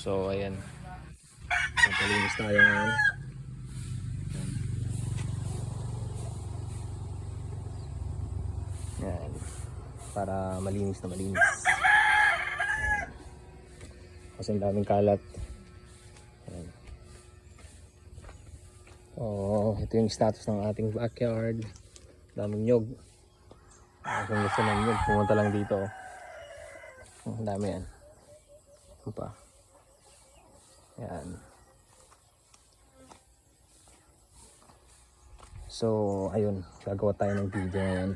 So ayan, magpalinis tayo ngayon. Ayan, para malinis na malinis. Ayan. Kasi ang daming kalat. Ayan. Oh, ito yung status ng ating backyard. Daming nyog. Kung gusto ng nyog, pumunta lang dito. Ang dami yan. Ano pa? Ayan. So, ayun. Gagawa tayo ng video ngayon.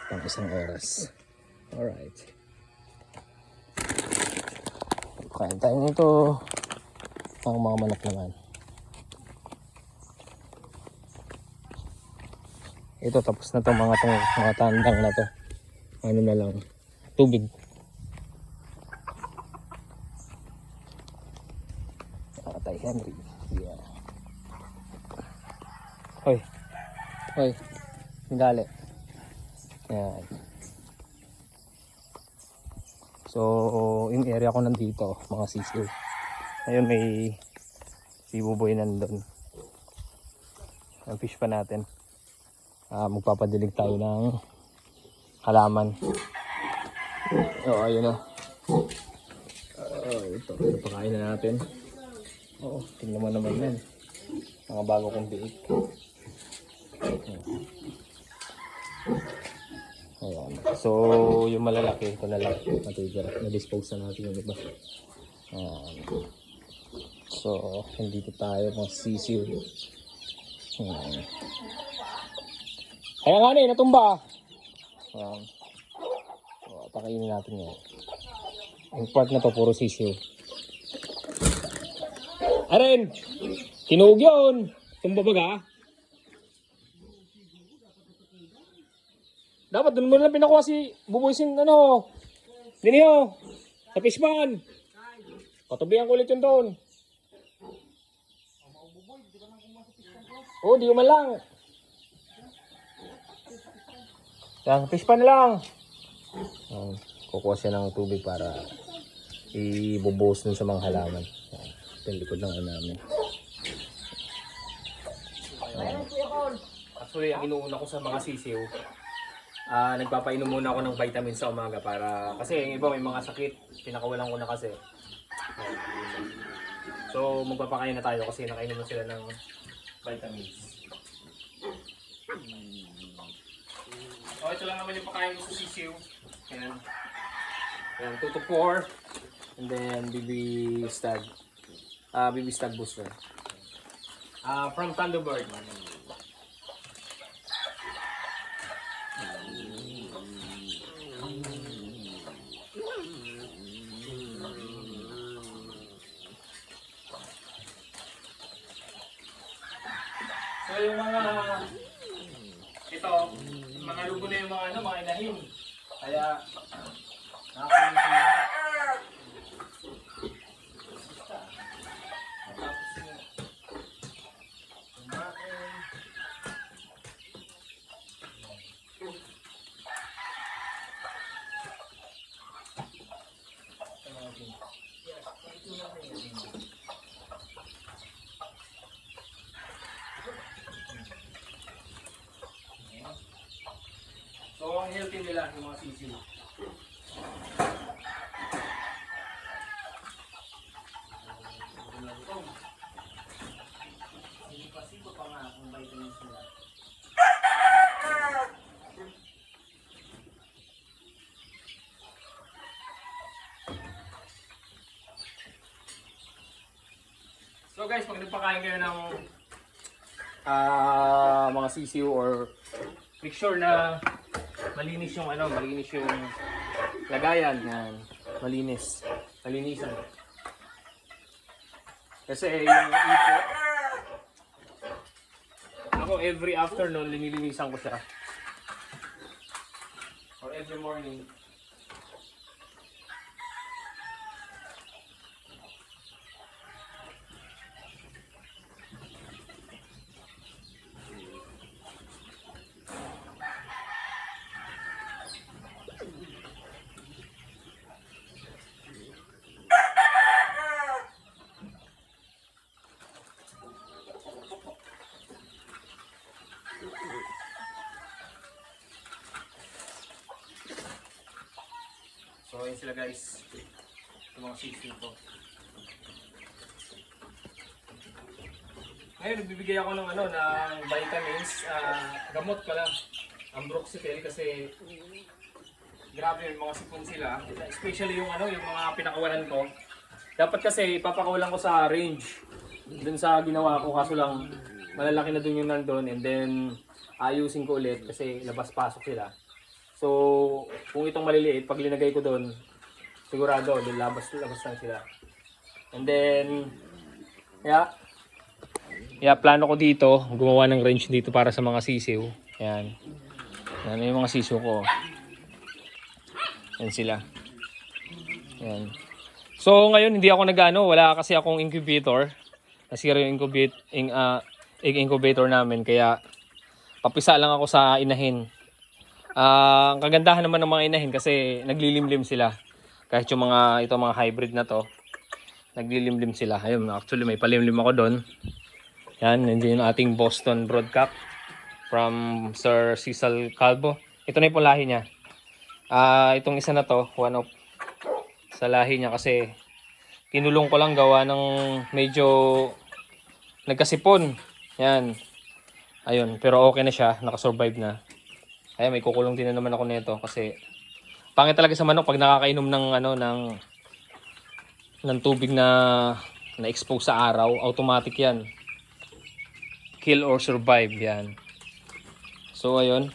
Pang isang oras. Alright. Kain tayo nito. Ang mga manok naman. Ito, tapos na to mga tandang na to. Ano na lang. Tubig. Tay Henry. Yeah. Hoy. Hoy. Hindali. Ayan. So, yung area ko nandito, mga sisiw. Ayun, may si Buboy nandun. Ang fish pa natin. Magpapadilig tayo ng halaman. Oh, ayun o. Ito pakain na natin. Oo, tingnan mo naman yan. Mga bago kong biik. Ayan. So, yung malalaki, ito na lang. Matitira. Na-dispose na natin yung iba. Ayan. So, nandito tayo mga sisiw. Ayan. Kaya nga natumba. Ayan. So, pakainin natin yan. Yung part na to, puro sisiw. Aren! Tinuog yun! Tumba baga? Dapat doon mo na pinakuha si Buboy Sin, Diniho! Sa fishpan! Patubihan ko ulit yun doon. Oo, di man lang. Yan, fishpan lang. Kukuha siya ng tubig para ibubuhos dun sa mga halaman. Ito yung likod ng namin. Actually, ang inuuna ko sa mga sisiw, nagpapainom muna ako ng vitamin sa umaga para, kasi yung iba may mga sakit, pinakawalan ko na kasi. So, magpapakain na tayo kasi nakainom na sila ng vitamins. Ito lang naman yung pakain ko sa sisiw. Ayan. Ayan, 2 to 4. And then, baby stag booster. From Thunderbird. So yung mga lugo na yung mga inahin. Kaya nakakalimutan na. So, ang healthy nila yung mga sisiw. Sipasipot pa nga kung vitamins nila. So guys, pag nagpakain kayo ng mga sisiw or make sure na malinis yung lagayan, yan. Malinisan. Kasi yung ipot, ako every afternoon linilinisan ko siya. Or every morning. yun sila guys. Yung mga sisiw ko. Ngayon, nagbibigay ako ng ng vitamins, gamot pala. Ang Broxetil kasi grabe yung mga sipon sila. Especially yung yung mga pinakawalan ko. Dapat kasi ipapakawalan ko sa range. Dun sa ginawa ko, kaso lang malalaki na dun yung nandun, and then ayusin ko ulit kasi labas-pasok sila. So, kung itong maliliit, pag linagay ko doon, sigurado, labas lang sila. And then, plano ko dito, gumawa ng range dito para sa mga sisiw. Yan. Yan yung mga sisiw ko. Yan sila. Yan. So, ngayon, hindi ako wala kasi akong incubator. Nasira yung egg incubator namin, kaya papisa lang ako sa inahin. Ang kagandahan naman ng mga inahin kasi naglilimlim sila. Kahit yung mga hybrid na to, naglilimlim sila. Ayun, actually may palimlim ako doon. Yan, nandiyan yung ating Boston Broadcock from Sir Cecil Calvo. Ito na yung lahi niya. Itong isa na to, one of sa lahi niya kasi kinulong ko lang gawa ng medyo nagkasipon. Yan. Ayun, pero okay na siya, nakasurvive na. Kaya may kukulong din na naman ako nito kasi pangit talaga sa manok pag nakakainom ng ng tubig na expose sa araw, automatic 'yan. Kill or survive 'yan. So ayun.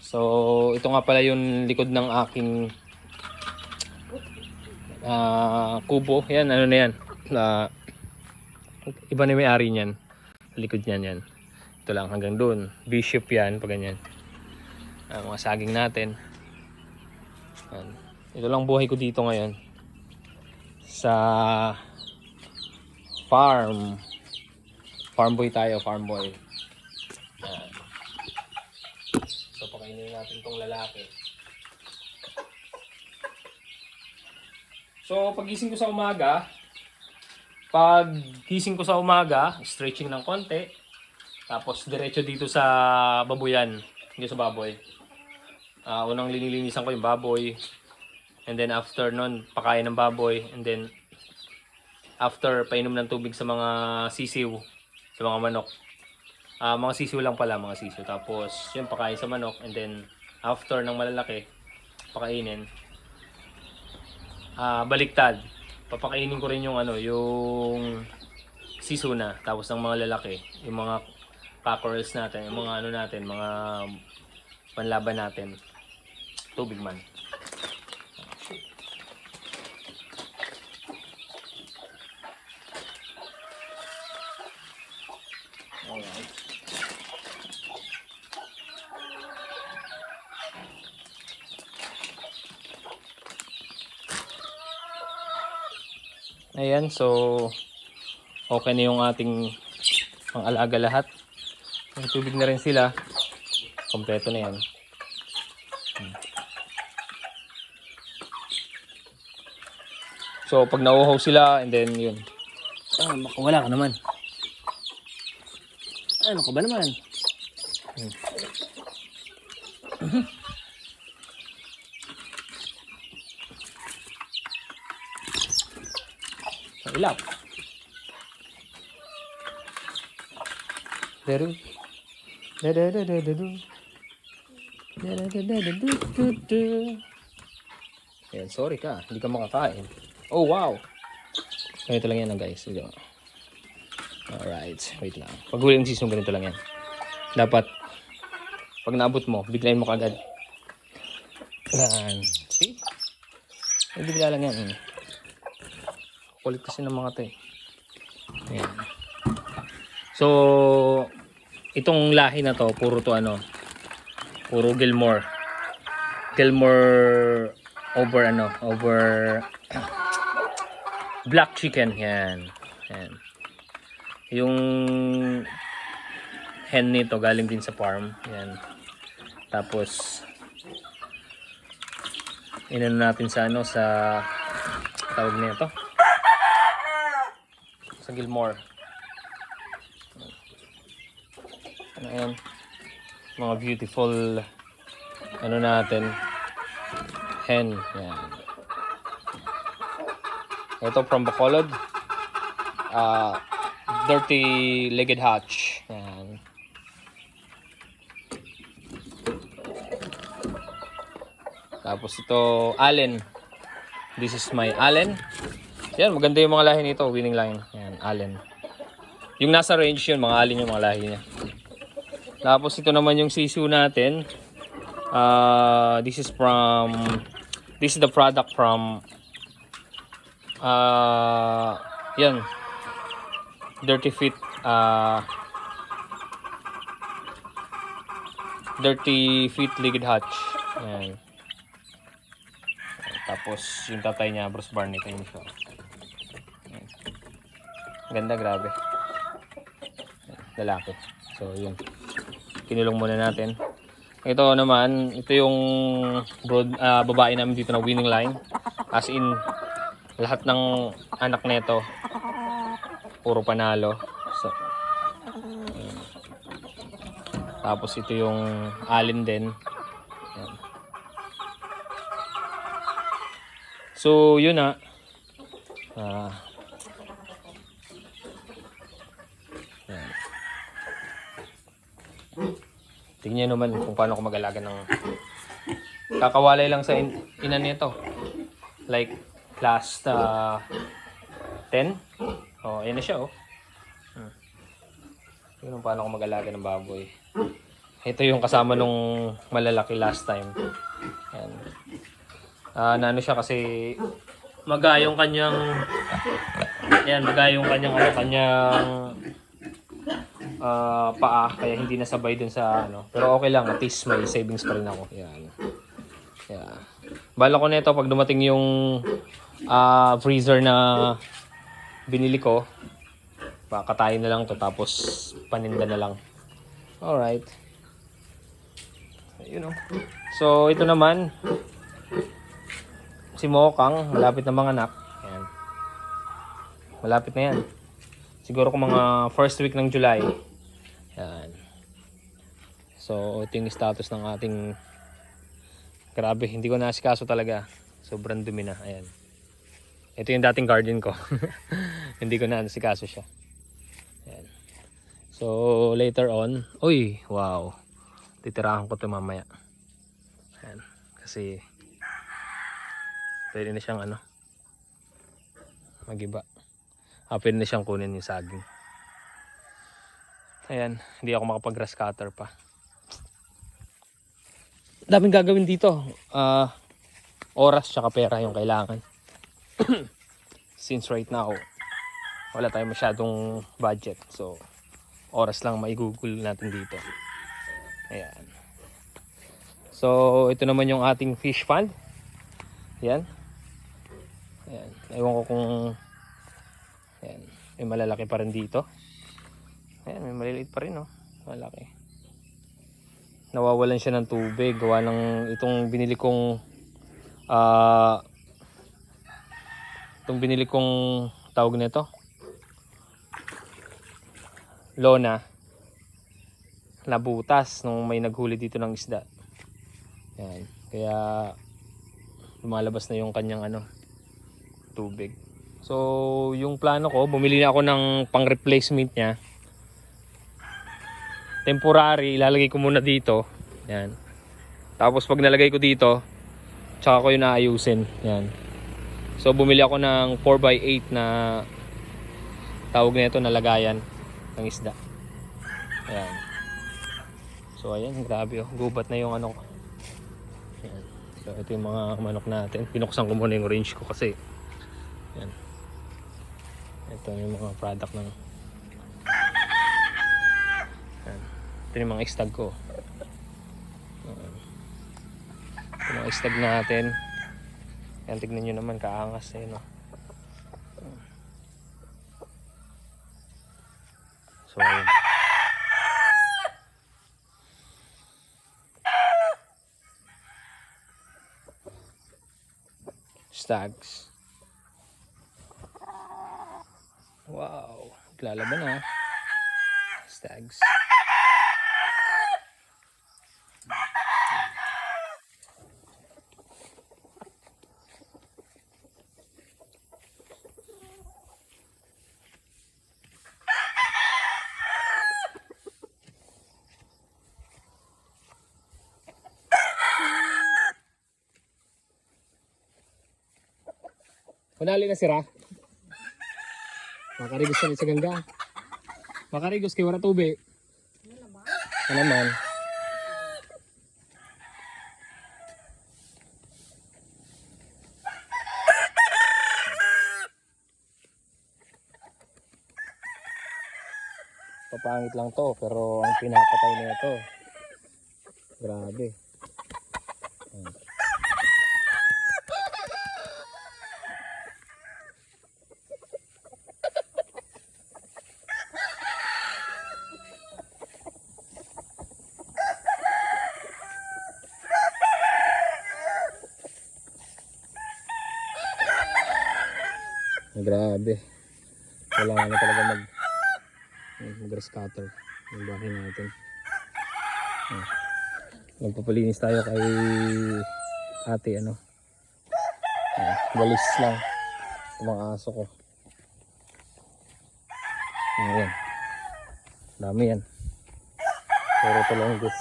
So ito nga pala yung likod ng aking kubo. Yan, na 'yan. Iba na may-ari niyan. Likod niyan 'yan. Ito lang hanggang doon. Bishop 'yan pag ganyan. Mga saging natin. Yan. Ito lang buhay ko dito ngayon sa farm. Farm boy tayo, farm boy. Yan. So pakainin natin tong lalaki. So pagising ko sa umaga, stretching ng konti. Tapos diretso dito sa baboyan, dito sa baboy. Unang linilinisan ko yung baboy. And then after nun, pakain ng baboy. And then after, painom ng tubig sa mga sisiw, sa mga manok. Mga sisiw lang pala, mga sisiw. Tapos yun, pakain sa manok. And then after ng malalaki, pakainin. Baliktad. Papakainin ko rin yung yung sisiw na. Tapos ng mga lalaki, yung mga cockerels natin, yung mga natin, mga panlaban natin. Tubig man. Alright. Ayan, so okay na yung ating pang-alaga lahat. May tubig na rin sila. Kompleto na yan. So pag nauuhaw sila, and then yun. Makawala ka naman. Ano ka ba naman? Ilap. Deru. Ayan, sorry ka, hindi ka makakain. Oh wow. Ganito lang yan guys. Alright, wait lang. Pag huli ng sisong, ganito lang yan. Dapat, pag naabot mo, biglayin mo kagad. Yan. See? Ay, bigla lang yan. Kulit kasi ng mga to eh. Ayan. So, itong lahi na to, puro to puro Gilmore. Gilmore over black chicken. Yan. Yan. Yung hen nito galing din sa farm. Yan. Tapos inano natin sa sa tawag nito. Sa Gilmore. Ayan. Mga beautiful natin hen. Yan. Ito from Bacolod. Dirty legged hatch. Yan. Tapos ito, Allen. This is my Allen. Yan, maganda yung mga lahi nito. Winning line. Yan, Allen. Yung nasa range yun, mga Allen yung mga lahi niya. Tapos ito naman yung sisu natin. This is the product from yan, Dirty Feet Legged Hatch. Yan. Tapos yung tatay niya, Bruce Barney, kayo siya. Yan. Ganda, grabe. Lalaki. So yun, kinulong muna natin. Ito naman, ito yung babae namin dito na winning line. As in, lahat ng anak nito puro panalo. So, tapos ito yung Allen din. Yan. So yun na. Tingnan naman kung paano ako mag-alaga ng kakawalay lang sa ina nito. Like last 10. Oh, ayan na siya, oh. Tingnan paano ako mag-alaga ng baboy. Ito yung kasama nung malalaki last time. Ayan. Nano siya kasi magayong kanyang paa, kaya hindi nasabay dun sa ano. Pero okay lang, at least may savings pa rin ako. Yan. Yeah. Bala ko nito pag dumating yung freezer na binili ko, pakatayin na lang to tapos paninda na lang. Alright. You know. So ito naman si Mokang, malapit na mga anak. Ayan. Malapit na yan. Siguro kung mga first week ng July. Ayan. So, ito yung status ng ating... Grabe, hindi ko naasikaso talaga. Sobrang dumi na. Ayan. Ito yung dating garden ko. Hindi ko naasikaso siya. Ayan. So, later on... Uy, wow. Titirahan ko ito mamaya. Ayan. Kasi... Pwede na siyang magiba. Pwede na siyang kunin yung saging. Ayan, hindi ako makapag-grass cutter pa. Daming gagawin dito. Oras tsaka pera yung kailangan. Since right now, wala tayong masyadong budget. So, oras lang maigugol natin dito. Ayan. So, ito naman yung ating fish pond. Ayan. Ayan. Ewan ko kung ayan, may malalaki pa rin dito. Ayan, may maliliit pa rin, oh. Malaki. Nawawalan siya ng tubig. Gawa ng itong binili kong tawag nito, lona, nabutas nung may naghuli dito ng isda. Ayan. Kaya lumalabas na yung kanyang tubig. So, yung plano ko, bumili na ako ng pang-replacement niya. Temporary, ilalagay ko muna dito. Yan. Tapos pag nalagay ko dito, tsaka ko yung naayusin. Yan. So, bumili ako ng 4x8 na tawag na ito na lagayan ng isda. Ayan. So, ayan, grabe, oh. Gubat na yung ko. Ayan. So, ito yung mga manok natin. Pinuksan ko muna yung range ko kasi ayan. Ito yung mga product ng ayan. Ito yung mga istag ko. Ayan. Ito yung mga istag natin. Ayan, tignan nyo naman, kaangas eh, no? So, ayan. Stags. Wow, lalaban na. Stags. Kunali na sira. Makarigos na sa gangga. Makarigos kay wala tubig. Ano naman? Papangit lang to, pero ang pinapatay na ito. Grabe. Grabe. Kailangan na talaga mag-grass cutter yung bahay natin. Magpapalinis tayo kay ate ano. Walis lang yung mga aso ko. Ayan. Dami yan. Pero tulong guys.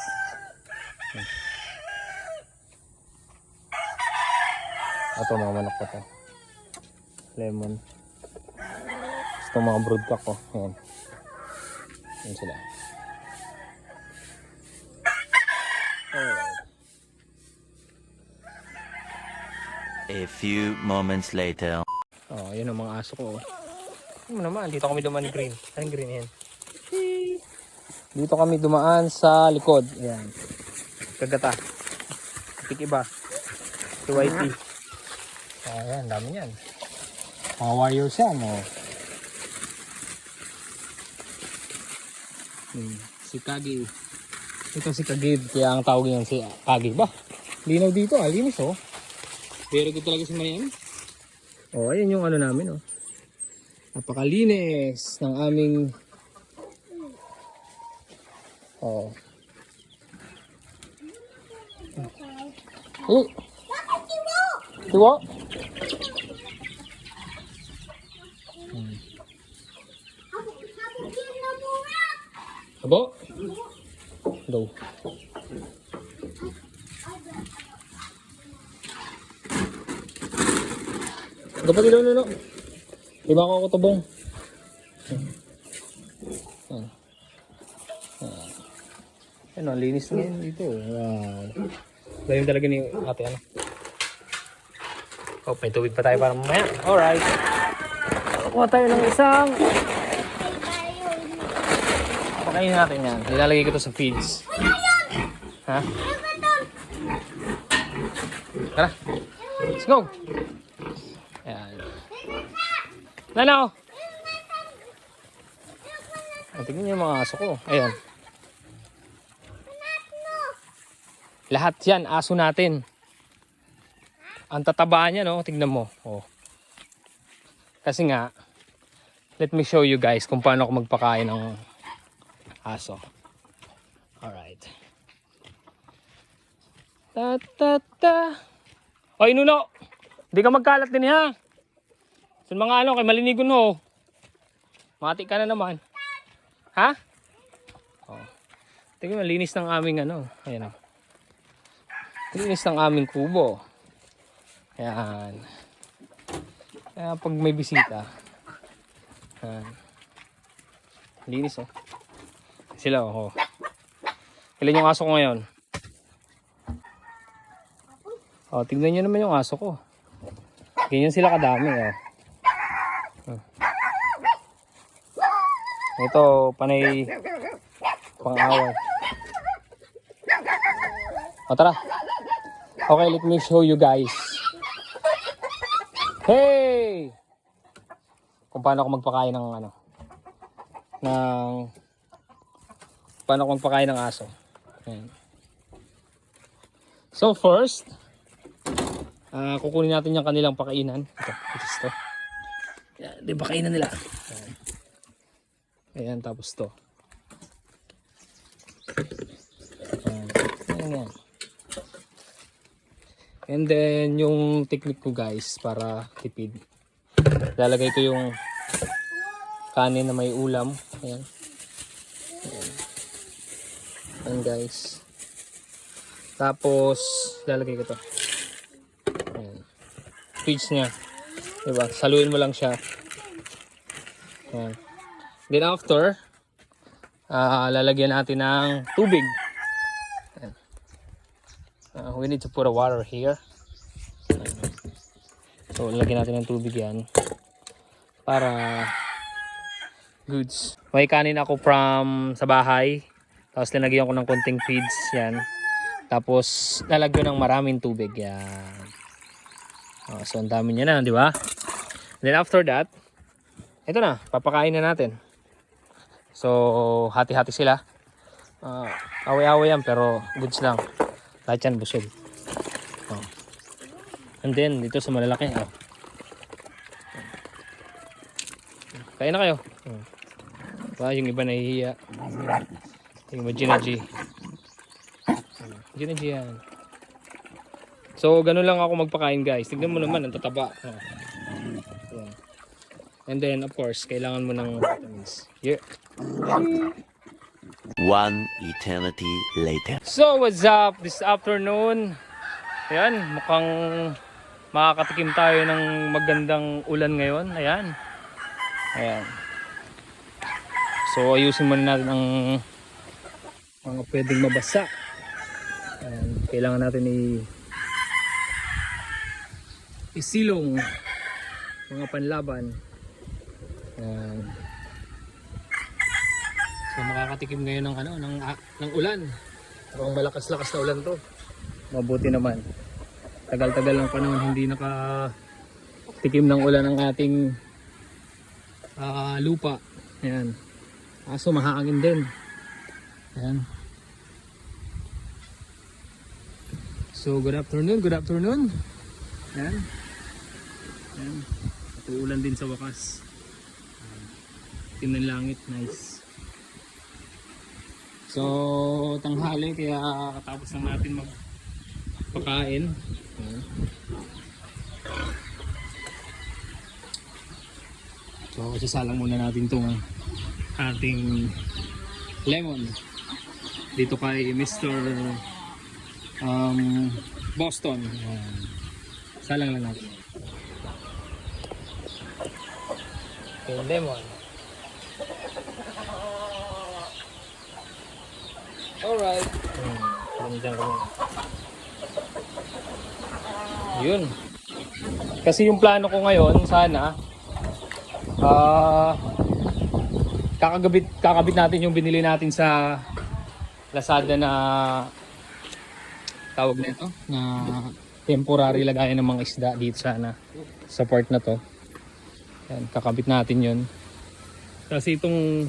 Ito mga manok pa to. Lemon. Gusto mga broodcock ko. Ayan. Ayan sila. Alright. A few moments later. Oh, ayan ang mga aso ko. Ano naman, dito kami dumaan ni Green. Anong green yan? Dito kami dumaan sa likod. Ayan. Kagata. Tik-iba. TYP. Ayan, dami yan. Mga warriors yan, oh. Si Kagi. Ito si Kagib, kaya ang tawag niyan si Kagi. Bah, linaw dito, linis, oh. Very good talaga si Mayan. Oh, ayan yung ano namin, oh. Napakalinis ng aming oh. Tiwo? Abo? Daw. Dapat ilaw nuno. Iba ako tubong. Ano, linis na dito. Wow. Dahil talaga ni ate ano. Oh, may tubig pa tayo para mamaya. Alright. Kuha tayo ng isang. Pakainin natin yan. Nilalagay ko to sa feeds. Ha? Tara. Let's go. Ayan. Nano? Tingnan niyo yung mga aso ko. Ayan. Lahat yan, aso natin. Ang tatabaan niya, no? Tingnan mo. Oh. Kasi nga, let me show you guys kung paano ako magpakain ng aso. Alright. Ta-ta-ta. Oy, Nuno! Hindi ka magkalat din, ha? Sa mga ano, kay malinigon ho. Mati ka na naman. Ha? Oh. Tingnan mo, linis ng aming ano. Ayan o. Linis ng aming kubo. Ayan. Kaya pag may bisita. Ayan. Linis oh. Sila oh. Ilan yung aso ko ngayon? Oh, tignan nyo naman yung aso ko. Ganyan sila kadami oh. Ito, panay pang-away. O tara. Okay, let me show you guys. Hey! Kung paano ako magpakain ng ano. Paano ako magpakain ng aso. Ayan. So first, kukunin natin yung kanilang pakainan. Ito to. Ayan, di ba kainan nila? Ayan. Ayan, tapos to. Ayan. And then, yung technique ko guys, para tipid. Lalagay ko yung kanin na may ulam. Ayan. Ayan. Ayan guys. Tapos, lalagay ko to. Ayan. Feeds niya. Diba? Saluin mo lang siya. Ayan. Then after, lalagyan natin ng tubig. Ayan. We need to put a water here. So, lalagyan natin ng tubig yan. Para goods. May kanin ako from sa bahay. Tapos linagyan ko ng konting feeds. Yan. Tapos lalagyan ng maraming tubig. Yan. So, ang dami niya na, di ba? Then after that, ito na, papakain na natin. So, hati-hati sila. Away-away yan, pero goods lang. Lahat yan busog. And then, dito sa malalaki. Kain na kayo. Yung iba nahihiya. Yung iba Gina-G. Gina-G yan. So, ganun lang ako magpakain guys. Tignan mo naman, ang tataba. And then, of course, kailangan mo ng vitamins. Here. One eternity later. So, what's up this afternoon? Ayan, mukhang makakatikim tayo ng magandang ulan ngayon. Ayan. Ayan. So, ayusin muna natin ang mga pwedeng mabasa. Ayan. Kailangan natin isilong mga panlaban. Ayan. So makakatikim ngayon ng ng ulan. Ang malakas-lakas na ulan 'to. Mabuti naman. Tagal-tagal ng panahon hindi nakatikim ng ulan ang ating lupa. Ayan. Aso mahangin din. Ayan. So good afternoon, good afternoon. Ayan. Ayan. Uulan din sa wakas. Itim ng langit, nice. So tanghali kaya katapos na natin magpakain. Ayan. So isasalang muna natin itong ating lemon dito kay Mr. Boston. Ayan. Salang lang natin. Okay, lemon. Alright. Yun. Kasi yung plano ko ngayon, sana kakabit natin yung binili natin sa Lazada na tawag nito na temporary lagayan ng mga isda dito sana sa part na to. Yan, kakabit natin yun. Kasi itong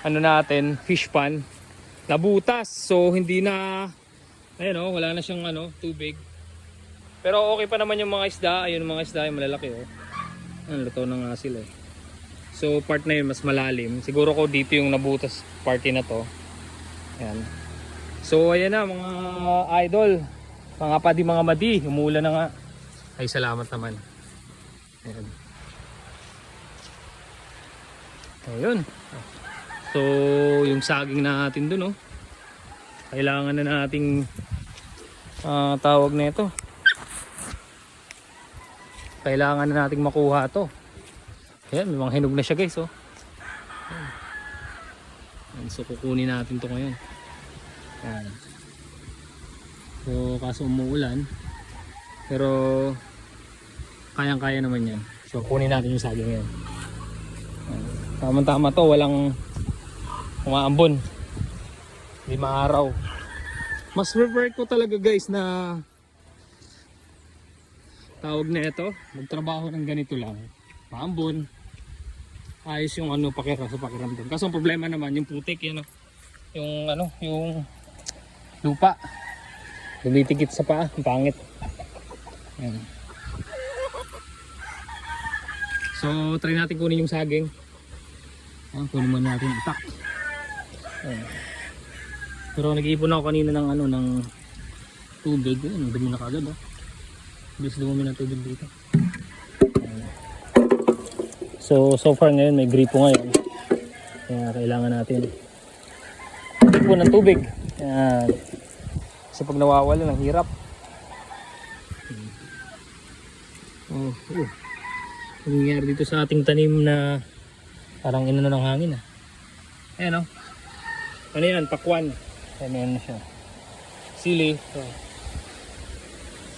ano natin, fish pan nabutas. So hindi na ayun oh, wala na siyang tubig. Pero okay pa naman yung mga isda. Ayun yung mga isda, yung malalaki oh. Luto na nga sila eh. So part na yun mas malalim. Siguro ko dito yung nabutas party na to. Ayan. So ayan na mga idol. Mga padi mga madi. Umulan na nga. Ay salamat naman. Ayan. Ayun. So yung saging natin dun oh. Kailangan na nating tawag na ito. Kailangan na nating makuha to. Ayan, may mga hinog na siya guys oh. Ayan. So kukunin natin to ngayon. Ayan. So kaso umuulan. Pero kayang-kaya naman yan. So kunin natin yung saging ngayon. Tama-tama to, walang umaambon. Hindi maaraw. Mas prefer ko talaga guys na tawag na ito, magtrabaho ng ganito lang. Maambon. Ayos yung sa pakiramdam. Kaso ang problema naman yung putik, yan yung lupa. Lumitikit sa paa, ang pangit. Ayan. So try natin kunin yung saging. Kunin muna natin itak. Pero nag-iipon ako kanina ng tubig. Ang dumi na kagad oh. Bilis dumumi ng tubig dito. So far ngayon may gripo ngayon. Kaya kailangan natin ipon ng tubig. Ayan. Kasi pag nawawala ng hirap. Ang nangyayari dito sa ating tanim na parang inano ng hangin ah. Ayan o. Ano yan? Pakwan. Ayan na siya. Sili.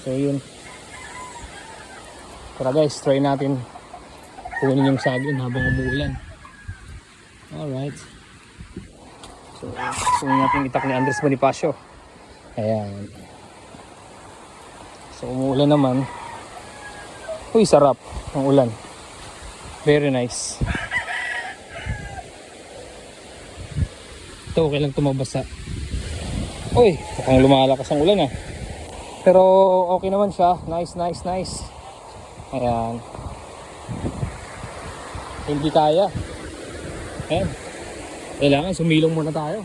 So yun. Tara guys, try natin kunin yung saging habang umuulan. Alright. So yung natin itak ni Andres Bonifacio. Ayan. So umuulan naman. Uy, sarap ang ulan. Very nice. Ito, okay lang tumabasa. Uy, mukhang lumalakas ang ulan ah. Pero okay naman siya. Nice. Ayan. Hindi kaya. Ayan. Kailangan sumilong muna tayo.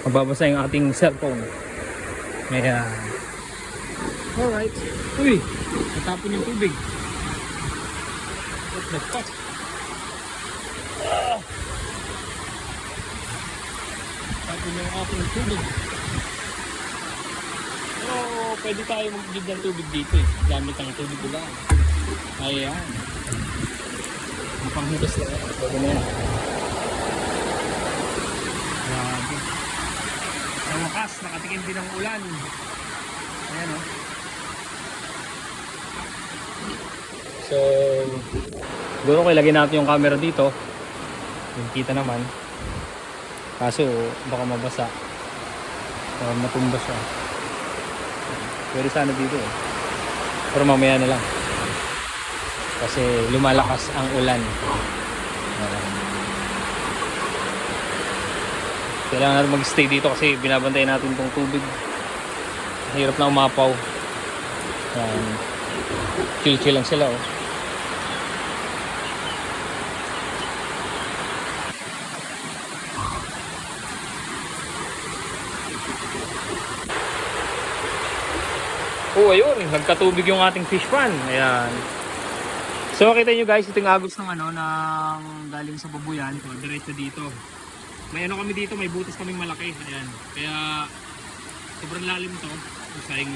Mababasa yung ating cellphone. Ayan. Alright. Uy, natapon yung tubig. What the fuck? Tapon yung ating tubig. Oh, pwede tayo mag-gig ng tubig dito eh. Gamit ang tubig ulan. Ayan. Napanghugas lang. Pwede na yan. Grabe. Sa wakas, nakatikim din ang ulan. Ayan o. So, siguro ko ilagay natin yung camera dito. Yung kita naman. Kaso, baka mabasa. Baka matumba siya. Pwede sana dito eh. Pero mamaya na lang. Kasi lumalakas ang ulan. Kailangan natin mag-stay dito kasi binabantayan natin itong tubig. Hirap na umapaw. Chill lang sila oh. Oh, ayun, nagkatubig yung ating fish pan. Ayan. So makita nyo guys, ito yung agos ng ano, ng galing sa babuyan. So, diretso dito. May ano kami dito, may butas kaming malaki. Ayan. Kaya sobrang lalim to. Saging.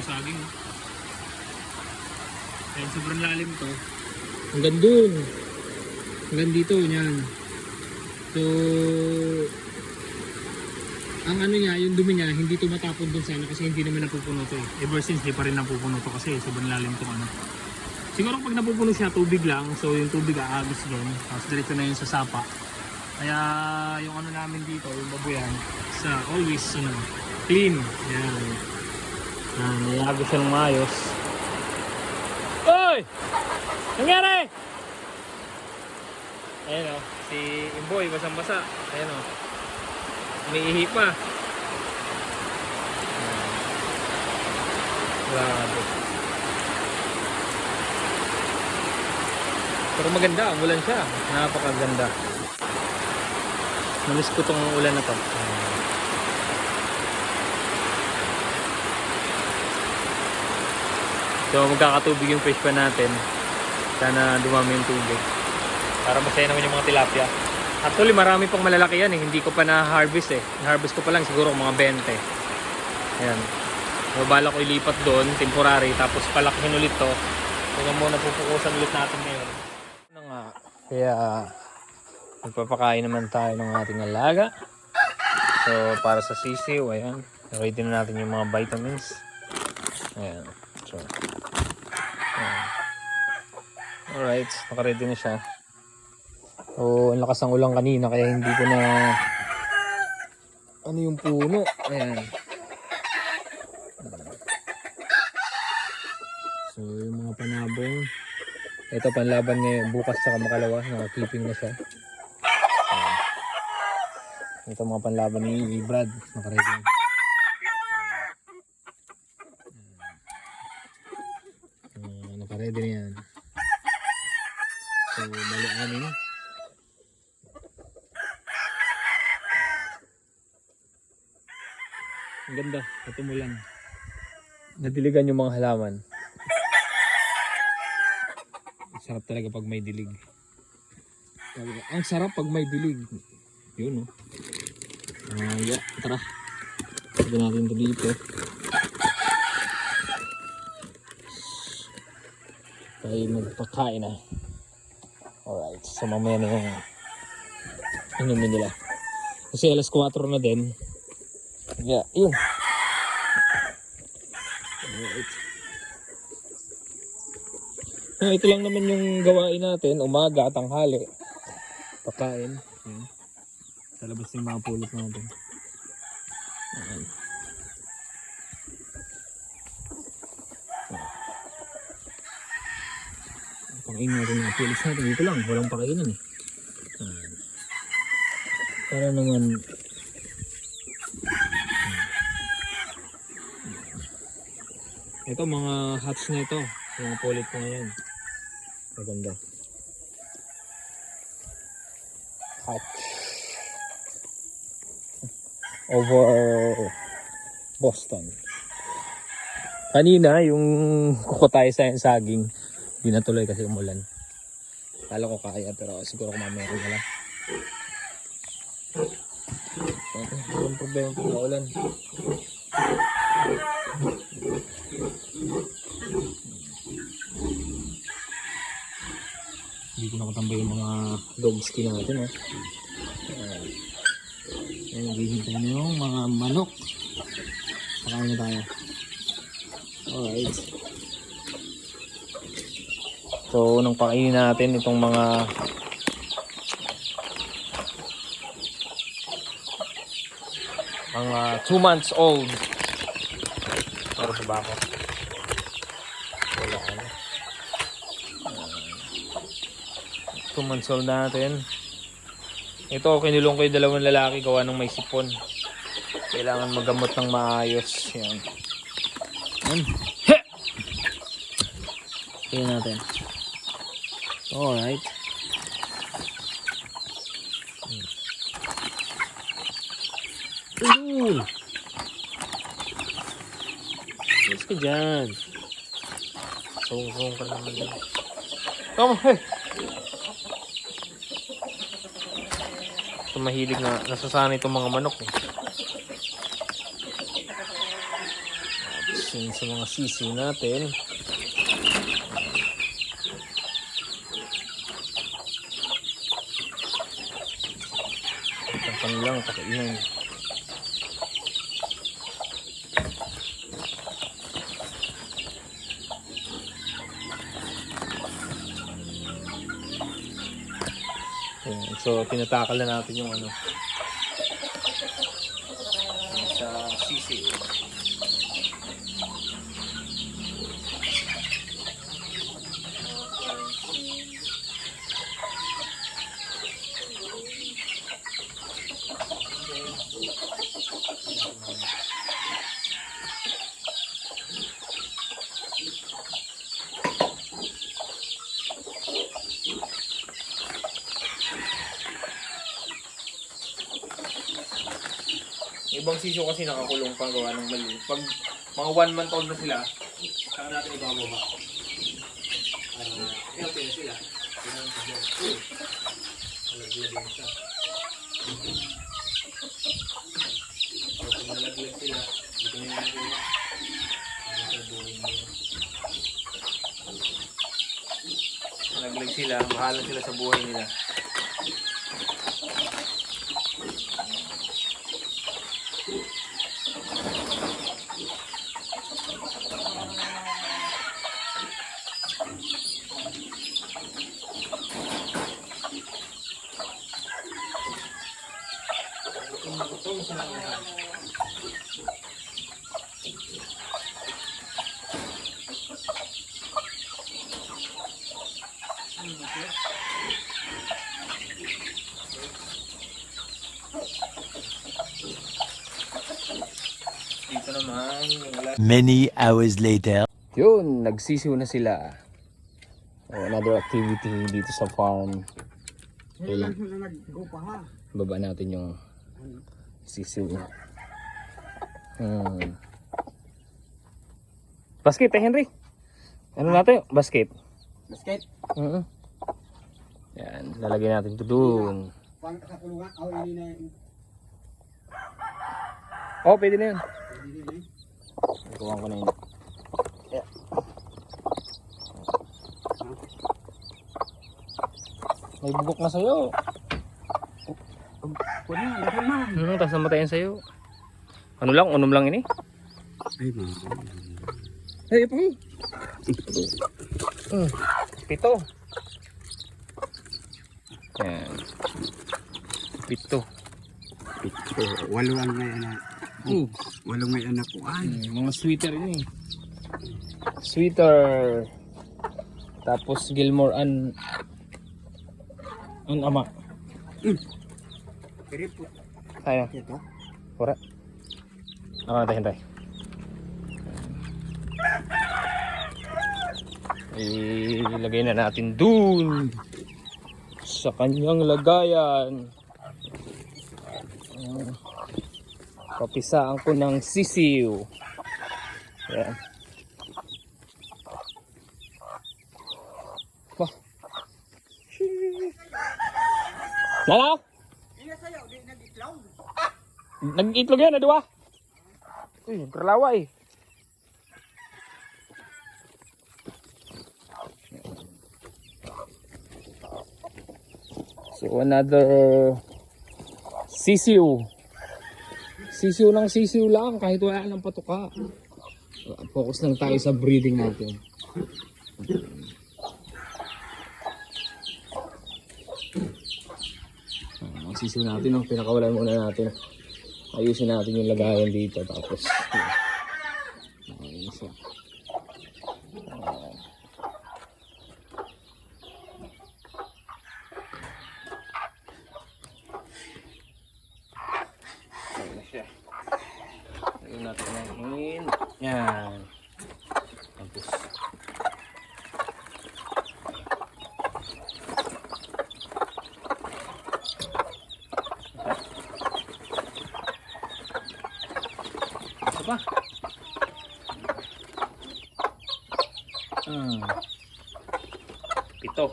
Ayan, sobrang lalim to. Hanggang dun. Hanggang dito, yan. So, ang ano niya, yung dumi niya, hindi to matapon dun sana kasi hindi naman napupuno to eh. Ever since, hindi pa rin napupuno to kasi sobrang lalim to ano. Siguro pag napupuno siya, tubig lang. So, yung tubig aagos doon. Tapos diretso na yun sa sapa. Kaya, yung ano namin dito, yung babuyan, sa always, ano, clean. Yan. Naiagos siya ng maayos. Oy! Nangyari! Ayan o, si Imboy, basang-basa. Ayan o. Umiihi pa. Grabe. Pero maganda, ang ulan siya. Napakaganda. Manis ko tong ulan na to. So magkakatubig yung fish pan natin. Sana dumami yung tubig. Para masaya naman yung mga tilapia. Actually marami pang malalaki yan eh. Hindi ko pa na-harvest eh. Na-harvest ko pa lang siguro mga 20. Ayan. So bala ko ilipat doon, temporary. Tapos palakihin ulit to. Kaya muna pupukusan ulit natin ngayon. Ano nga. Kaya magpapakain naman tayo ng ating alaga. So para sa sisiw, ayan. Ready na natin yung mga vitamins. Ayan. So, ayan. Alright, naka-ready na siya. So, ang lakas ng ulan kanina kaya hindi ko na ano yung puno. Ayan. So, yung mga panabong. Ito panlaban ngayon. Bukas sa makalawa. Naka-clipping na siya. Ayan. Ito mga panlaban ni Brad. Naka-ready. Naka-ready na yan. So, bali-anin. Ang ganda, natumulan. Nadiligan yung mga halaman. Sarap talaga pag may dilig. Ang sarap pag may dilig. Yun, oh. Yeah, tara. Sabi natin ito dito. Ay magpakain na. Alright, so mamaya na yung inumin nila. Kasi alas 4 na din. Yeah, yun. Alright. So, ito lang naman yung gawain natin. Umaga, tanghali. Pakain. Sa labas yung mga pulis natin. Ayan. Pakain natin mga pulis natin. Dito lang, walang pakainan eh. Ayan. Para naman ito mga hats na ito. Mga pulit ko ngayon. Maganda. Hatch. Over Boston. Kanina yung kuko tayo sa saging. Hindi natuloy kasi umulan. Kala ko kaya pero siguro kumamaya ko na lang. Okay, walang problema kung maulan. Hindi ko nakatambay yung mga dog skin natin. Ayan, hihintay na yung mga manok. Pakain na tayo. Alright. So, unang pakainin natin itong mga mga 2 months old. Pero sa bako. Wala ano. 2 months old natin. Ito, kinulong ko yung 2 lalaki gawa ng may sipon. Kailangan magamot ng maayos. Yan. Yan. Tingnan natin. Alright. Ooh. Yes ka dyan. Song-song ka naman dyan. Come on, hey! So, mahilig na, nasasanay itong mga manok eh. Tapos yun sa mga sisi natin. Ang kanilang pakainan. So, tinatakal na natin yung ano sa sisi. Ibang sisyo kasi nakakulong pa gawa ng mali. Pag mga 1 month old na sila, saka natin ibababa. Healthy na sila. Nalaglag din siya. Pag nalaglag sila, dito na yung nalaglag. Nalaglag sila, mahalan sila sa buhay nila. Dito naman Many hours later. yun, nagsisiw na sila. Another activity dito sa farm. Yun, baba natin yung sisiw. Basket eh, Henry. Ano natin? Basket. Basket. Yan, lalagay natin ito dun. Pang sa kulungan, ini na yun. Oh, pwede na yun. Ini na yun. Kuha ko na yun. Yeah. May bugok na sa'yo. Wala, laban man. Tapos namatayan sa'yo. Ano lang, unom lang ini. Ay, mga. Ay, pa. Pito. Yan. Pito. Pito. Walo ang may anak. Walong may anak ko. Ay. Mga sweater ini. Sweater. Tapos Gilmore an ama. Pero po. Kaya. Ito. Kura. Hintay. Ilagay na natin dun sa kanyang lagayan. Papisaan ko ng sisiw. Ayan. Bah. Lala? Nag-itlog yan, diba? Uy, karlawa eh. So another sisiw. Sisiw ng sisiw lang kahit wala ng patuka. Focus lang tayo sa breeding natin. Ang sisiw natin, pinakawalan muna natin. Ayusin natin yung lagayan dito tapos ayun siya. Ayun siya. Ayun natin ngayon. Yan. Tapos pa. Pito.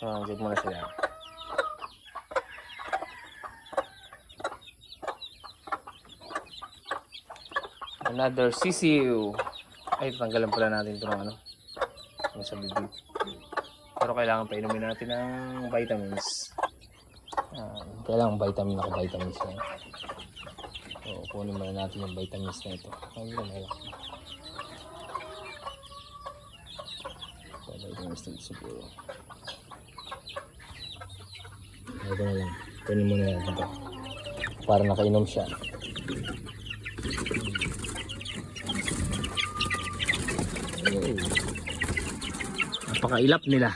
Gawin muna sila. Another sisiu. Ay, tanggalan pala natin ito ng ano. Yung sa bibig. Pero kailangan pa inumin natin ng vitamins. Kailangan vitamin ako, vitamins na. So, kunin muna natin yung vitamins na ito. Ay, yun na lang. So, vitamins na ito siguro. Ito na lang. Kunin muna natin ito. Para nakainom siya. Napakailap nila.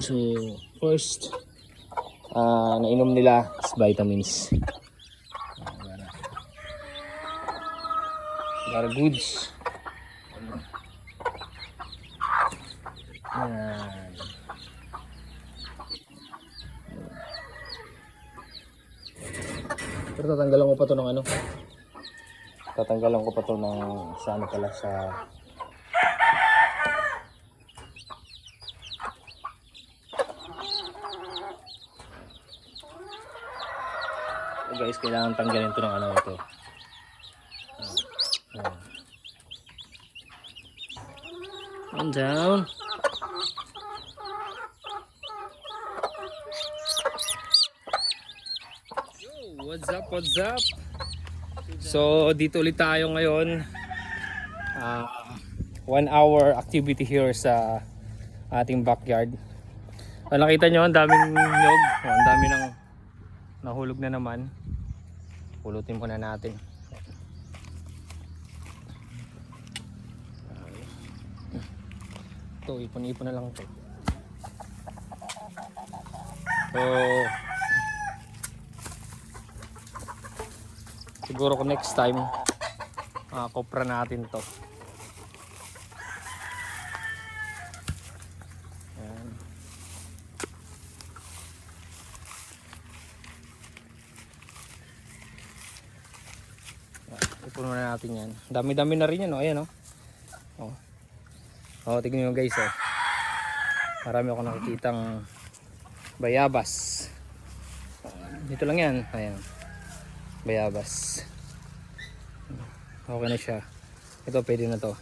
So first nainom nila is vitamins. Para goods. Yan. Pero tatanggalan ko pa to ng ano. Tatanggalan ko pa to ng sa ano pala sa guys, kailangan tanggalin to ng ano ito. And down. Yo, what's up, what's up? So dito ulit tayo ngayon. 1 hour activity here sa ating backyard. Nakita nyo, ang daming nyog. Ang dami ng nahulog na naman. Pulutin muna natin. Ito, ipon-ipon na lang ito. So siguro kung next time kopra natin to. Ayan. Ipon muna natin yan. Dami-dami na rin yan, oh. Ayan, oh. Oh, tignan nyo guys, oh. Marami ako nakikitang bayabas. Dito lang yan. Ayan. Bayabas. Okay na siya. Ito pwede na to.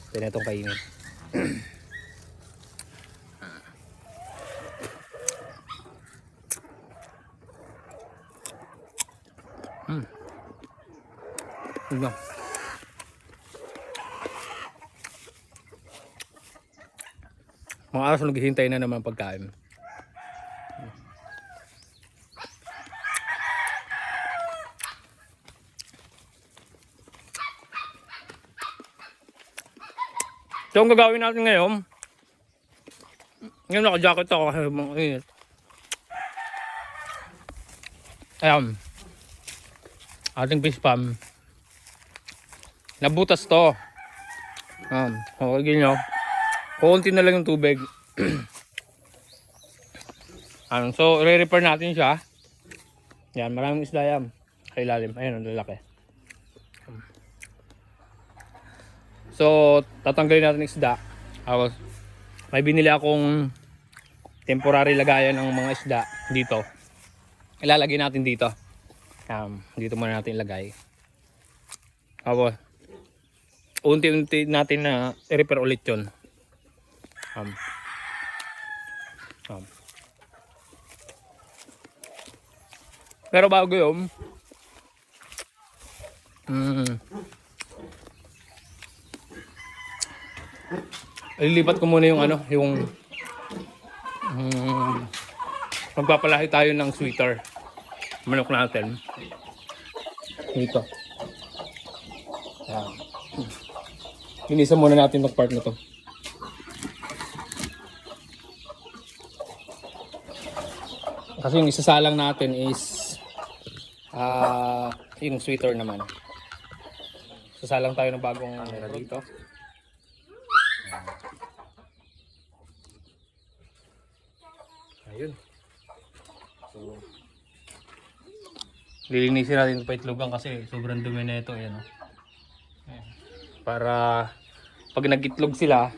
Pwede na itong kainin. Ito. Mga aras na naghihintay na naman pagkain. So ang gagawin natin ngayon, ngayon naka-jacket ako kasi mainit. Ayan, ating fish pan. Nabutas to. Okay nyo. Kukunti na lang yung tubig. So re-repair natin siya. Yan, maraming isda yan. Sa ilalim, ayun ang lalaki. So, tatanggalin natin ng isda. May binili akong temporary lagayan ng mga isda dito. Ilalagay natin dito. Dito muna natin ilagay. Tapos, unti-unti natin na i-repair ulit yun. Pero bago yun, ililipat ko muna yung magpapalahi tayo ng sweeter manok natin dito. Linisan muna natin itong part na to. Kasi yung isasalang natin is yung sweeter naman. Sasalang tayo ng bagong dito. Ayun. So, lilinisin natin ito pa itlogan kasi sobrang dumi na ito. Ayan, ayan. Para pag nag-itlog sila,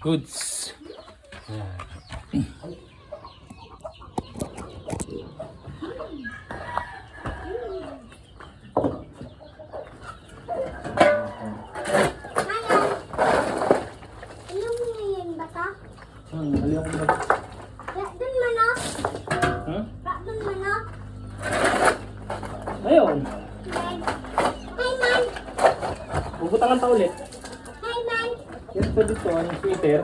goods. Ayan. Ayun. Hi, man. Bubutangan ta ulit. Hi, man. Yan sa dito, ang sweater.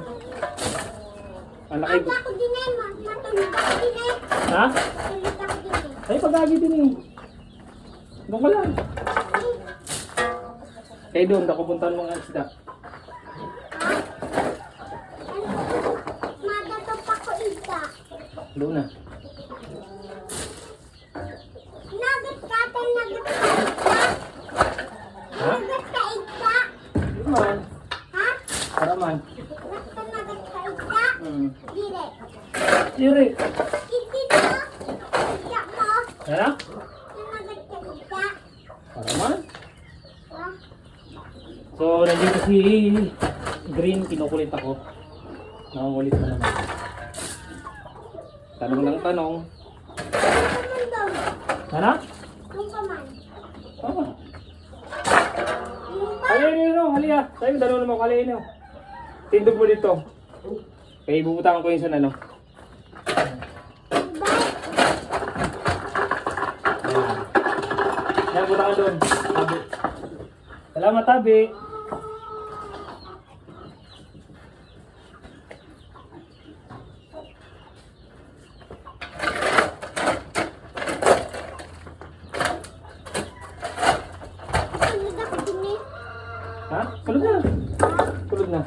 Ang laki. Aga ko din eh, ma. Matulog ako din eh. Ha? Tulog ako din eh. Ay, pag-agi din eh. Doon ka lang. Kaya doon, nakupuntahan mga isda. Madato pa ko isa. Doon na. Nagat ka tayo, nagat ka isa. Ha? Nagat ka isa. Doon man. Ha? Para man. Nagat ka isa. Dire. Siri. Hindi to. Isa mo. Ha? Nagat ka isa. Para man. Ha? So, nandito si Green, kinukulit ako. Nakukulit na naman. Tanong ng tanong. Ano daw? Ano? Yung paman. Tama. Yung pa. Halina nyo, halina. Sa'yo, dalawa naman, halina nyo. Tindog mo dito. Kaya ibubutangan ko yun sa ano. Yan, butangan doon. Tabi. Salamat, Tabi. Tulog ako din eh. Ha? Tulog na. Tulog na.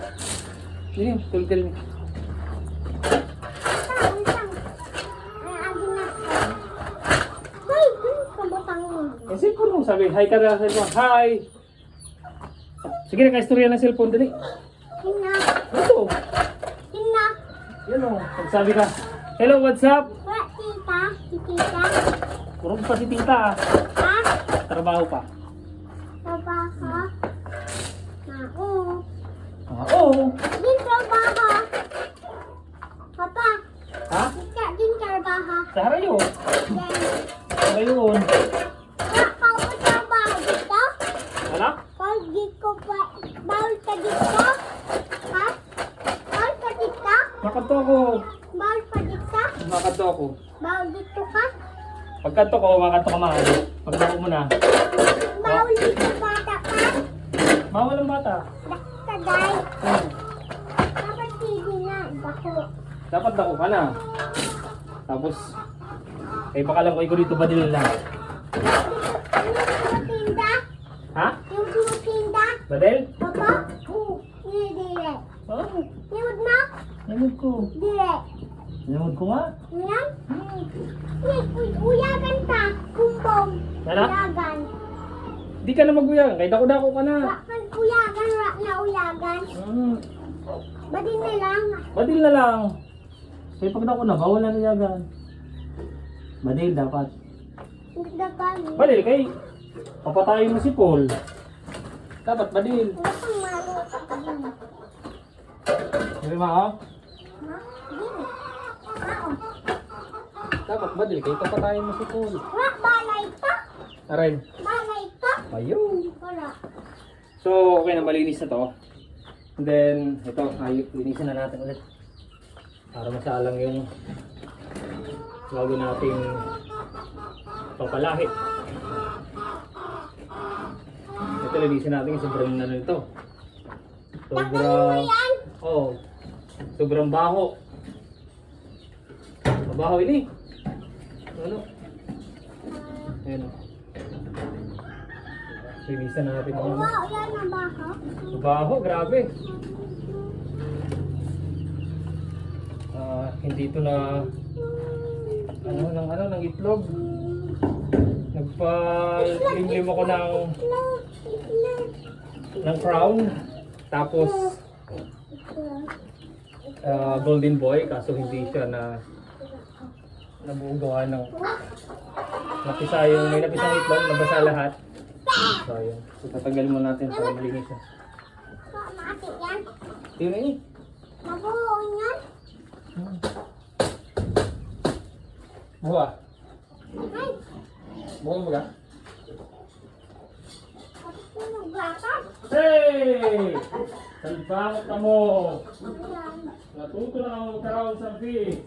Hindi, tulog ka rin. Yung cellphone mo, sabi, hi ka na sa cellphone. Hi! Sige na, ka-istorya ng cellphone, dali. Ito. Yan o, pagsabi ka, hello, what's up? Kurog pa si tita ah. Trabaho pa. Oo. Sa harayo. Sa yun. Bawal ka ba dito? Ano? Bawal dito ba? Bawal ka dito? Ha? Bawal ka dito? Makato ako. Bawal ka dito? Makato ako. Bawal dito ka? Pagkanto ko, makato ka mahal. Pagkanto mo na. Bawal dito bata ka? Bawal ang bata. Tagay. Dapat hindi na. Bako. Dapat dako ka na. Tapos, eh baka lang ko dito badil na. Yung tinda? Ha? Yung tinda? Badil? Baba? Dire. Oh, Nimod mo? namod ko. Dire. Namod ko nga. Yan? Uyagan ka. Kumbong. Ano? Uyagan. Di ka na maguyang. Kahit dako ka na. Wakan uyagan. Wak na uyagan. Badin na lang. Badil na lang. Kaya pag dako na, bawal na niyagan. Badil dapat. Dapat. Badil kay papatayin mo si Paul. Dapat badil. Wakang malo. Sabi mo, oh? Ha? Dire. Kao. Dapat badil kay papatayin mo si Paul. Wak balay ka. Aray. Balay ka. Ayun. Wala. So, okay na, malinis na to. And then, ito, linisin na natin ulit. Para masalang yung bago nating papalahit. Ito, linisin natin. Sobrang na ito. Sobrang, oh, sobrang baho. Mabaho ini. Ano? Ayan o. Linisan natin ang ano. Wow, yan ang baka. Baho, grabe. Hindi ito na ng itlog. Nagpa-limlim ako ng crown. Tapos golden boy, kaso hindi siya nabuong gawa ng napisa yung may napisang itlog, nabasa lahat. So ayun. So tatanggalin mo natin para malinis siya. Mati yan. Yun na yun. Mabuhon yan. Buha. Ay, Buha mo ka? tulog bakit? Hey! Salbangot ka mo! Ayan. Natuto na ako magkaroon sa fish.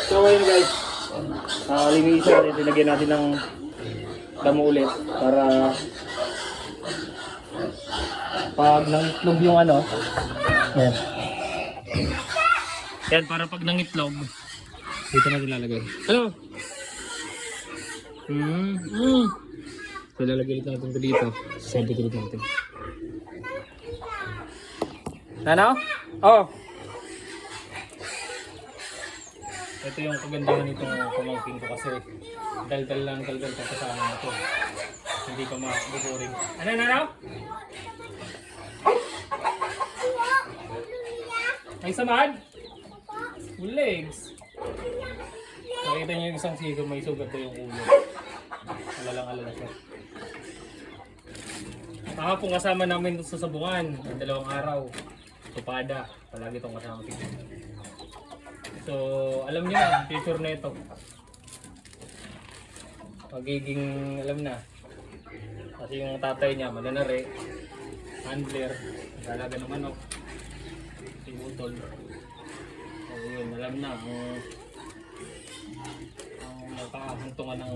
So ayun guys, linisin natin, tinagyan natin ng damo ulit para pag nangitlog yung ano, yan. Yan, para pag nangitlog, dito natin lalagay. Ano? So lalagay ulit natin ito dito, sabit ulit natin. Ano? Oh, Ito yung kagandahan nitong pamangkin ko kasi daldal lang daldal pa kasama na to. Hindi pa mabuboring. Ano? Ay samad? Full legs. Nakita niyo yung isang sigo, may sugat to yung ulo. Alalang-alala siya. Kahapon kasama namin sa sabungan, ng 2 araw. Tupada, palagi itong kasama. So, alam niyo na, future na ito. Magiging, alam na. Kasi yung tatay niya, mananari, handler, nagalaga ng manok, si Utol. So, yun, alam na, ang nakahantungan ng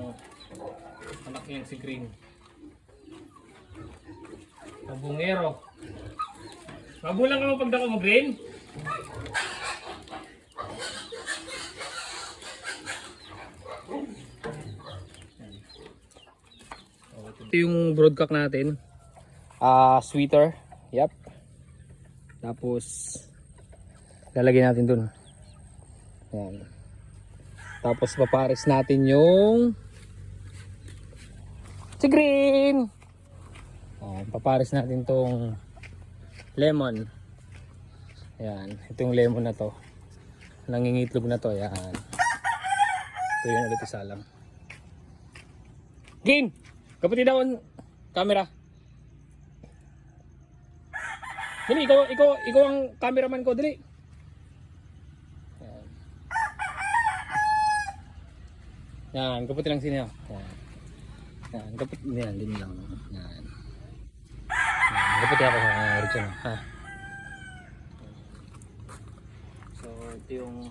anak niyang si Green. Kabungero. Mabulang ka mo pagdako mo, Green? Ito yung broadcock natin. Sweeter. Yep. Tapos lalagay natin dun. Yan. Tapos papares natin yung si Green. Papares natin tong lemon. Yan. Ito yung lemon na to. Nangingitlog na to. Yan. Ito yung ulit isa lang. Green! Kapatid daw ang camera. Dali, ikaw ang cameraman ko, dali. Yan, kapatid lang sino. Yan, kapatid yan, din lang. Yan. Kapatid ako sa original, ha. So, ito yung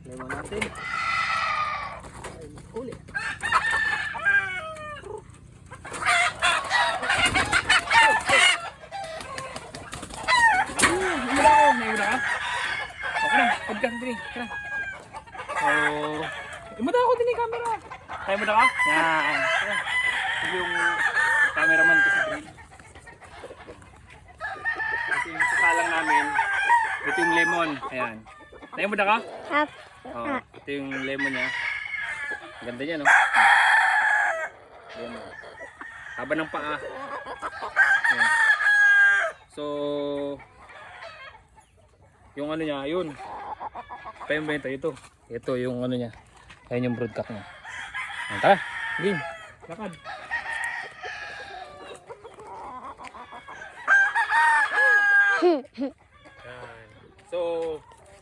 lemon natin. Uli. Pagkang dini, kena. Oh, imuda ako dini camera. Kaya mo ka? Yan. Ito yung cameraman ko sa Green. Ito yung sasalang namin. Ito yung lemon. Ayan. Kaya mo ka? Oh, ito yung lemon niya. Ganda niya, no? Ayan. Haba ng paa. Ayan. So, yung ano niya, yun. Pembenta ito. Ito yung ano niya. Ayun yung broadcock niya. Tara, Green. Lakad. So,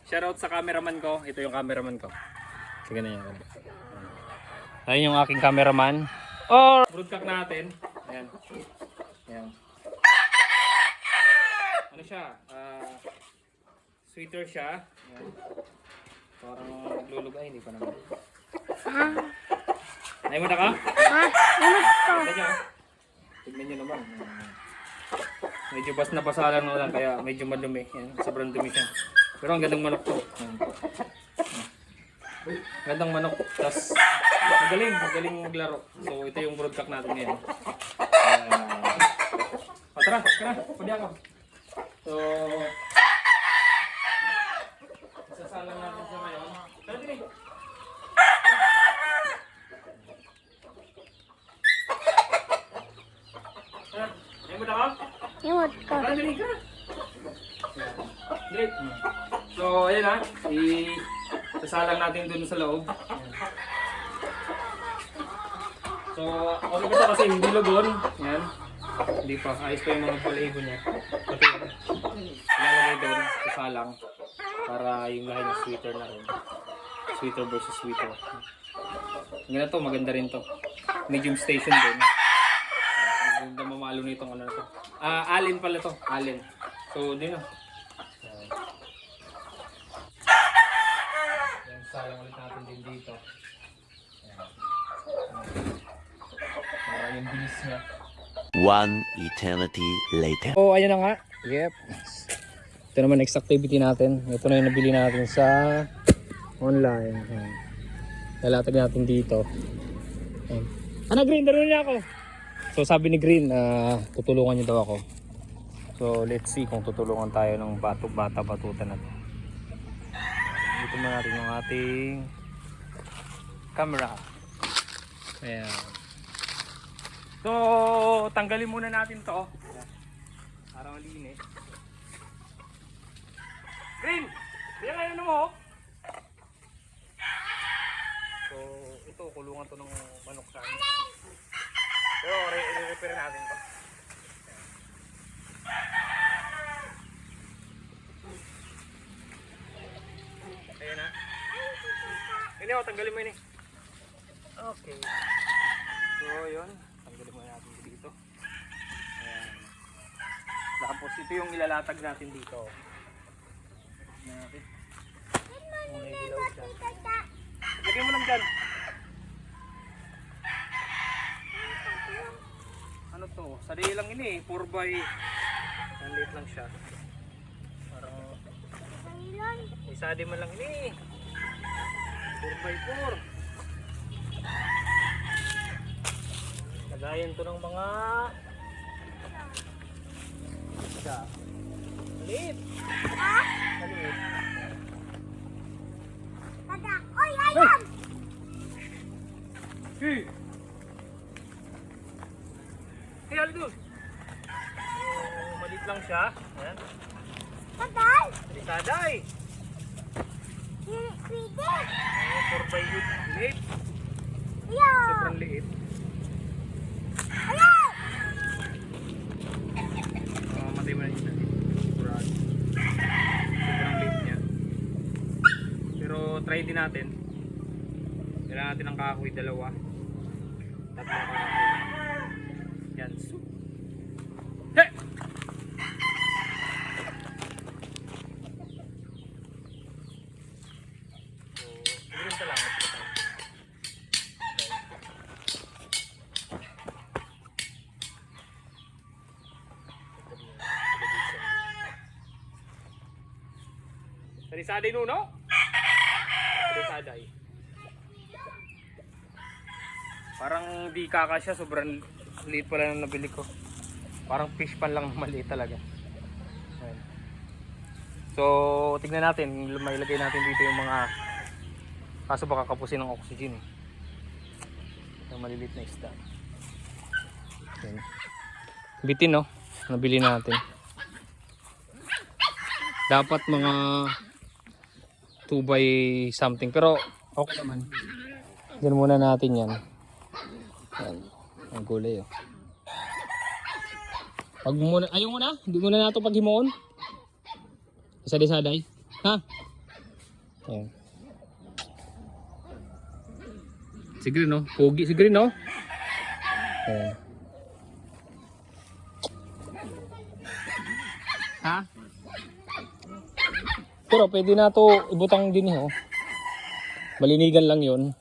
shoutout sa cameraman ko. Ito yung cameraman ko. Sige na yan. Ayun yung aking cameraman. Broadcock natin. Ayan. Ayan. Ano siya? Sweeter siya. Ayan. Parang naglulugay, hindi pa naman. Naimod na ka? Tignan nyo. Tignan nyo naman. Medyo bas na basalan mo lang, kaya medyo madumi. Ayan. Sobrang dumi siya. Pero ang gandang manok to. Ayan. Gandang manok. Tapos magaling maglaro. So ito yung broadcock natin ngayon. Tara, pwede ako. So, sasalang natin siya ngayon. Tara din eh. Tara, ayun mo na ka? Yun ko. Tara, dali ka. Dali. So, ayun ha. Sasalang natin dun sa loob. So, okay ba ito kasi hindi logon. Yan. Hindi pa. Ayos pa yung mga palahibo niya. Kasi ilalagay doon sa salang para yung lahi ng sweeter na rin. Sweeter versus sweeter. Ganito, maganda rin to. Medium station din. Maganda mamalo na itong ano na to. Allen pala to. Allen. So, din o. Yung salang ulit natin din dito. Yung bilis niya. One eternity later. Oh, ayan na nga. Yep. Ito naman next activity natin. Ito na yung nabili natin sa online. Lalatag natin dito. Ano Green, daro niya ako. So sabi ni Green, tutulungan niya daw ako. So let's see kung tutulungan tayo ng bata-batutan na to. Dito muna natin yung ating camera. Ayan. So, tanggalin muna natin to. Para malinis. Green! Yan kayo na mo. So, ito, kulungan to ng manok sa akin. Pero, re-repair natin to. Ayan na. Ini o, tanggalin mo yun eh. Okay. So, yun. Tanggalin mo natin dito. Ayan. Tapos, ito yung ilalatag natin dito. Natin. Muna ilaw siya. Lagyan mo lang dyan. Ano to? Sadili lang ini eh. 4x. Nanlit lang siya. Parang isadi mo lang ini. 4x4. Lagayan to ng mga isa. Maliit. Maliit. Oy, ayam! Hey! Hey, Aldous! Maliit lang siya. Ayan. Tagal! Saday! Pwede! 4x8. Liit. Ayaw! Sobrang liit. Ayaw! Matay mo na yun. Sigurado. Sobrang liit niya. Pero try din natin. Kailangan natin ng kahoy, 2. 3 kahoy. Yan. Hey! So, siguro salamat. Sarisaday nuno? Sarisaday. Parang di kakasya, sobrang liit pala nang nabili ko. Parang fish pan lang maliit talaga. Ayan. So, tignan natin, may ilagay natin dito yung mga, kaso baka kapusin ng oxygen eh. Yung maliliit na isda. Ayan. Bitin no, nabili natin. Dapat mga 2 by something, pero okay naman. Diyan muna natin yan. Yan. Ang gulay oh. Pag muna, ayaw mo na? Hindi mo na nato paghimuon? Saday-saday? Ha? Ayan. Sigre no? Pogi, sigre no? Ayan. Ha? Pero pwede na to ibutang din oh. Malinigan lang yon.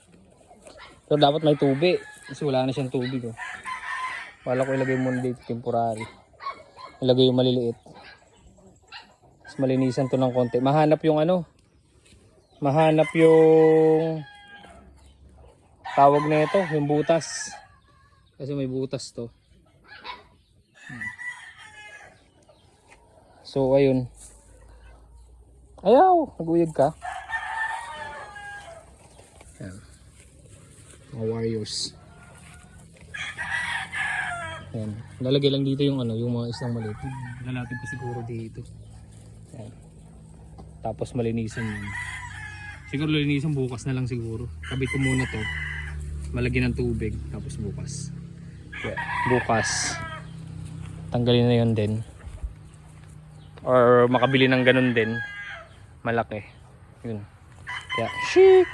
Pero dapat may tubig. Kasi wala na siyang tubig oh. Wala ko ilagay muna dito temporary. Ilagay yung maliliit. Mas malinisan to ng konti. Mahanap yung ano. Mahanap yung tawag na ito, yung butas. Kasi may butas to. So ayun. Ayaw, naguyag ka. Ayan. Mga warriors. Ayan. Lalagay lang dito yung ano, yung mga isang maliit. Lalapit ko siguro dito. Ayan. Tapos malinisan yun. Siguro linisan bukas na lang siguro. Kabit ko muna to. Malagyan ng tubig. Tapos bukas. Yeah. Bukas. Tanggalin na yun din. Or makabili ng ganun din. Malaki. Yun. Kaya, chic!